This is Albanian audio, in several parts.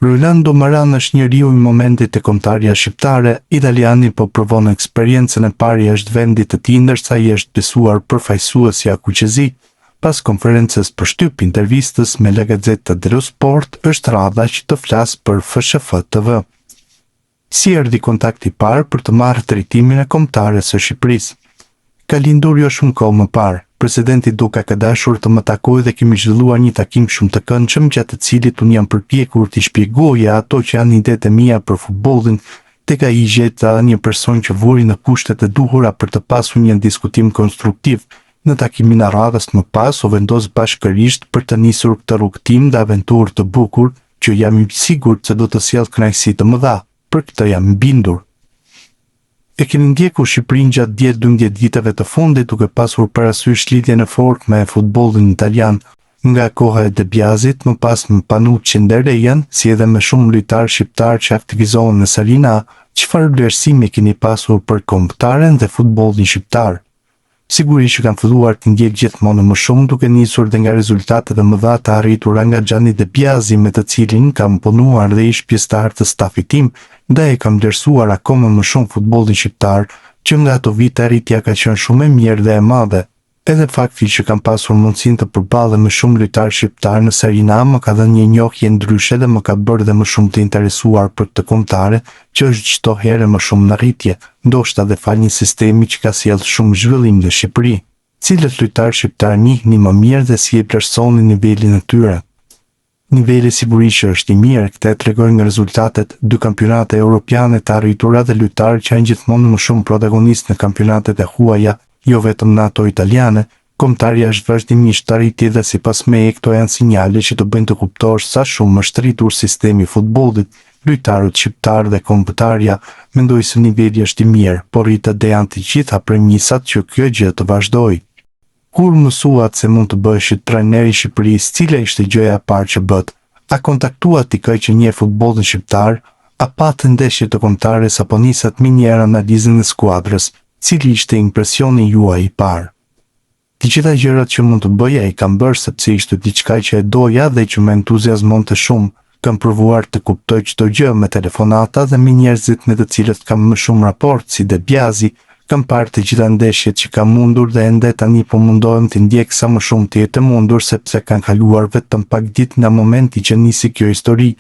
Rolando Maran është njeriu i momentit e kombëtarja shqiptare. Italiani po provon eksperiencën e parë jashtë vendit të tij ndërsa ai është besuar përfaqësues i Akuqezi. Pas konferencës për shtyp intervistës me La Gazzetta dello Sport, është radha që të flasë për FSHF TV. Si erdhi kontakti i parë për të marrë drejtimin e kombëtares së Shqipërisë? Ka lindur jo shumë kohë më parë. Presidenti Duka ka dashur të më takojë dhe kemi zhvilluar një takim shumë të këndshëm gjatë të cilit unë jam përpjekur t'i shpjegoja ato që janë idetë e mia për futbollin, tek ai gjeta një person që vuri në kushtet e duhura për të pasur një diskutim konstruktiv. Në takimin e radhës më pas u vendos bashkërisht për të nisur këtë rrugtim dhe aventurë të bukur që jam i sigurt se do të sjellë kënaqësi të mëdha. Për këtë jam bindur. E keni ndjekur Shqipërinë gjatë 10-12 viteve të fundit duke pasur parasysh lidhjen e fortë me futbollin italian, nga koha e De Biasit, më pas me Panucci dhe Rejan, si edhe me shumë lojtarë shqiptar që aktivizohen në Serie A. Çfarë vlerësimi keni pasur për kombëtaren dhe futbollin shqiptar? Sigurisht që kam filluar të ndjek gjithmonë më shumë duke nisur dhe nga rezultatet e mëdha të arritura nga Gianni De Biasi me të cilin kam punuar dhe ish pjesëtar të stafit tim, dhe e kam vlerësuar akoma më shumë futbollin shqiptar, që nga ato vite arritja ka qenë shumë e mirë dhe e madhe. Edhe fakti që kam pasur mundësinë të përballem me shumë lojtarë shqiptar në Serie A më ka dhënë një njohje ndryshe dhe më ka bërë dhe më shumë të interesuar për të kombëtare, që është çdo herë më shumë në rritje, ndoshta dhe fal një sistemi që ka sjellë shumë zhvillim në Shqipëri. Cilët lojtarë shqiptar njihni më mirë dhe si e vlerësoni nivelin e tyre? Niveli sigurisht është i mirë, këtë tregojnë nga rezultatet 2 kampionate europiane të arritura dhe lojtarë që janë gjithmonë më shumë protagonistë në kampionatet e huaja, jo vetëm në ato italiane. Kombëtarja është vazhdimisht të arriti dhe sipas meje këto janë sinjale që të bëjnë të kuptosh sa shumë është rritur sistemi i futbollit. Lojtarët shqiptar dhe kombëtarja mendoj se niveli është i mirë, por rritet dhe janë të gjitha premisat që kjo gjë të vazhdojë. Kur mësuat se mund të bëheshit trajner i Shqipërisë, cila ishte gjëja e parë që bët? A kontaktuat ikë që njeh futbollin shqiptar? A patë ndeshje të kombëtares apo nisat me një analizën e skuadrës? Cili ishte impresioni juaj i parë? Të gjitha gjërat që mund të bëja i kam bërë sepse ishte diçka që e doja dhe që më entuziazmonte shumë. Kam provuar të kuptoj çdo gjë me telefonata dhe me njerëzit me të cilët kam më shumë raport, si De Biasi. Kam parë të gjitha ndeshjet që kam mundur dhe ende tani po mundohem të ndjek sa më shumë të jetë mundur sepse kanë kaluar vetëm pak ditë nga momenti që nisi kjo histori.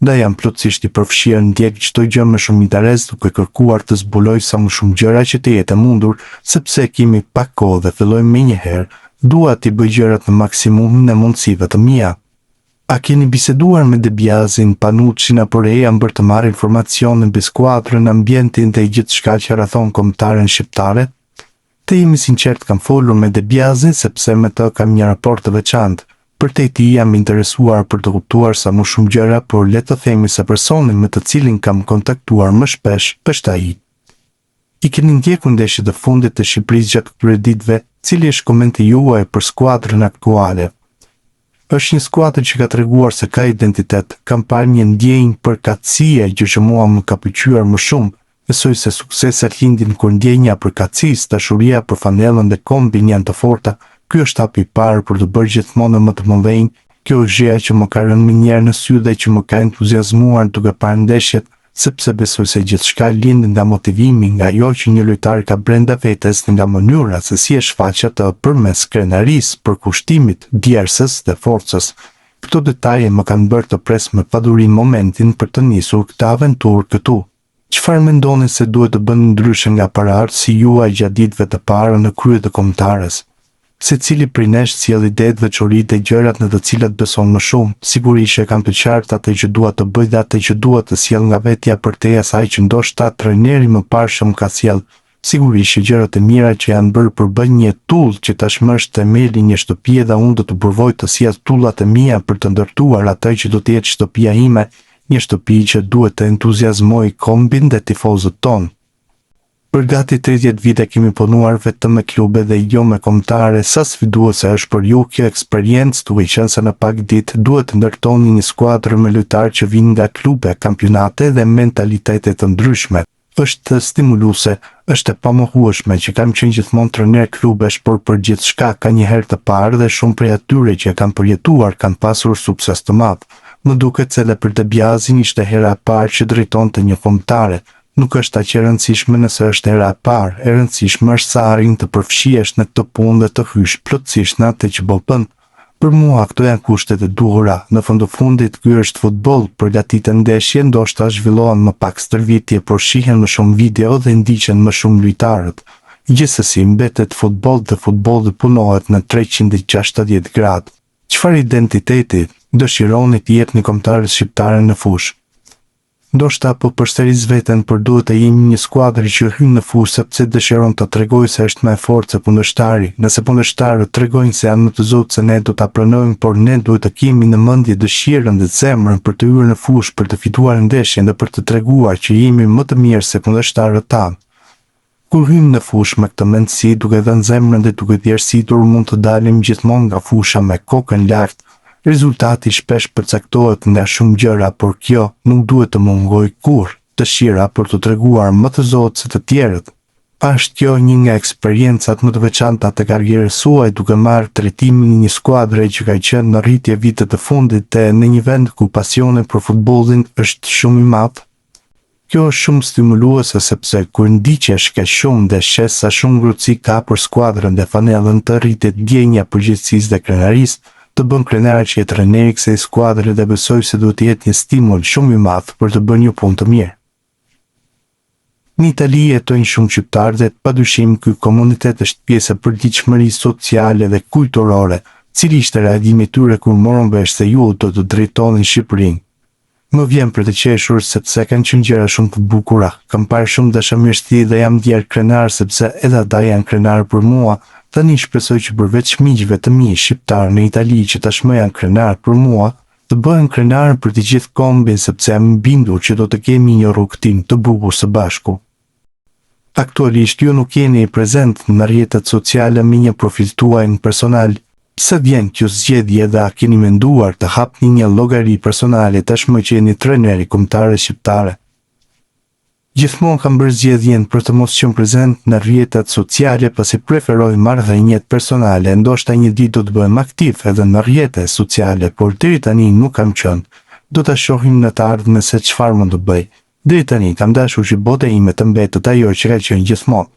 Dhe jam plotësisht i përfshirë ndjek çdo gjë me shumë interes duke kërkuar të zbuloj sa më shumë gjëra që të jetë mundur, sepse kemi pak kohë dhe fillojmë menjëherë, dua t'i bëj gjërat në maksimumin e mundësive të mia. A keni biseduar me De Biasin, Panuccin apo Rejan për të marrë informacione mbi skuadrën, ambientin dhe gjithçka që rrethon kombëtaren shqiptare? Të jemi sinqert, kam folur me De Biasin sepse me të kam një raport të veçantë. Për te ti jam interesuar për të kuptuar sa më shumë gjëra, por le të themi se personi me të cilin kam kontaktuar më shpesh është ai. I keni ndjekur ndeshjet e fundit të Shqipërisë gjatë këtyre ditëve? Cili është komenti juaj për skuadrën aktuale? Është një skuadër që ka treguar se ka identitet. Kam parë një ndjenjë përkatësie që mua më ka pëlqyer më shumë. Besoj se sukseset lindin kur ndjenja përkatësisë, dashuria për fanellën dhe kombin janë të forta. Ky është hapi i parë për të bërë gjithmonë më të mëdhenj. Kjo është gjëja që më ka rënë më njëherë në sy dhe që më ka entuziazmuar duke parë ndeshjet, sepse besoj se gjithçka lind nga motivimi, nga ajo që një lojtar ka brenda vetes, nga mënyra se si e shfaqet përmes krenarisë, përkushtimit, djersës dhe forcës. Këto detaje më kanë bërë të pres me paduri momentin për të nisur këtë aventurë këtu. Çfarë mendoni se duhet të bëni ndryshe nga paraardhësi juaj gjatë ditëve të para në krye të kombëtares? Secili prej nesh sjell idetë, veçoritë dhe gjërat në të cilat beson më shumë. Sigurisht e kam të qartë atë që dua të bëj dhe atë që dua të sjell nga vetja përtej asaj që ndoshta trajneri më parshëm ka sjell. Sigurisht që gjërat e mira që janë bërë përbën një tull që tashmë është themeli një shtëpie dhe unë do të provoj të sjell tullat e mia për të ndërtuar atë që do të jetë shtëpia ime, një shtëpi që duhet të entuziazmoj kombin dhe tifozët tonë. Për gati 30 vite kemi punuar vetëm me klube dhe jo me kombëtare. Sa sfiduese është për ju kjo eksperiencë, duke qenë se në pak ditë duhet të ndërtoni një skuadër me lojtarë që vinë nga klube, kampionate dhe mentalitete të ndryshme. Është stimuluese, është e pamohueshme që kam qenë gjithmonë trajner klubesh, por për gjithçka ka një herë të parë dhe shumë prej atyre që e kanë përjetuar kanë pasur sukses të madh. Më duket se Leopard Biazin ishte hera e parë që drejtonte një kombëtare. Nuk është aq e rëndësishme nëse është hera e parë, e rëndësishme është sa arrin të përfshihesh në këtë punë dhe të hysh plotësisht në atë që bën. Për mua këto janë kushtet e duhura. Në fundit ky është futboll, përgatitet ndeshje, ndoshta zhvillohen më pak stërvitje, por shihen më shumë video dhe ndiqen më shumë lojtarët. Gjithsesi mbetet futboll dhe futbolli punohet në 360 gradë. Çfarë identiteti dëshironi të jepni kombëtarës shqiptare në fushë? Ndoshta po përsëris veten për duhet të jemi një skuadër që hyn në fushë sepse dëshiron të tregojë se është më e fortë se kundërshtari. Nëse kundërshtarët tregojnë se janë më të zotë se ne, do ta pranojmë, por ne duhet të kemi në mendje dëshirën dhe zemrën për të hyrë në fushë, për të fituar ndeshjen dhe për të treguar që jemi më të mirë se kundërshtarët tanë. Kur hym në fushë me këtë mendësi, duke dhënë zemrën dhe duke thjeshtësitur, mund të dalim gjithmonë nga fusha me kokën lart. Rezultati shpesh përcaktohet nga shumë gjëra, por kjo nuk duhet të mungojë kurrë, dëshira për të treguar më të zotë se të tjerët. Është kjo një nga eksperiencat më të veçanta të karrierës suaj, duke marrë tretimin një skuadre që ka qenë në rritje vitet e fundit dhe në një vend ku pasioni për futbollin është shumë i madh. Kjo është shumë stimuluese sepse kur ndiqesh kaq shumë dhe shes sa shumë ngrohtësi ka për skuadrën dhe fanellën, të rritet ndjenja përgjegjësisë dhe krenarisë, të bën krenari që jetë trajneri i kësaj skuadre dhe besoj se duhet të jetë një stimul shumë i madh për të bërë një punë të mirë. Në Itali jetojnë shumë shqiptarë dhe padyshim ky komunitet është pjesë e përditshmërisë sociale dhe kulturore, cili ishte reagimi i tyre kur morën vesh se ju do të drejtonin Shqipërinë. Më vjen për të qeshur sepse kanë qenë gjëra shumë të bukura. Kam parë shumë dashamirësi dhe jam ndier krenar sepse edhe ata janë krenar për mua. Tani shpresoj që përveç miqve të mi shqiptar në Itali që tashmë janë krenar për mua, të bëhen krenar për të gjithë kombin sepse jam i bindur që do të kemi një rrugtim të bukur së bashku. Aktualisht ju nuk jeni prezent në rrjetet sociale me një profil tuaj personal. Sa vjen kjo zgjedhje dhe a keni menduar të hapni një llogari personale tashmë që jeni trajneri kombëtare shqiptare? Gjithmonë kam bërë zgjedhjen për të mos qenë prezent në rrjetet sociale pasi preferoj marrëdhëniet personale. Ndoshta një ditë do të bëhem aktiv edhe në rrjetet sociale, por deri tani nuk kam qenë. Do ta shohim në të ardhmen se çfarë mund të bëj. Deri tani kam dashur që bota ime të mbetet ajo që ka qenë gjithmonë.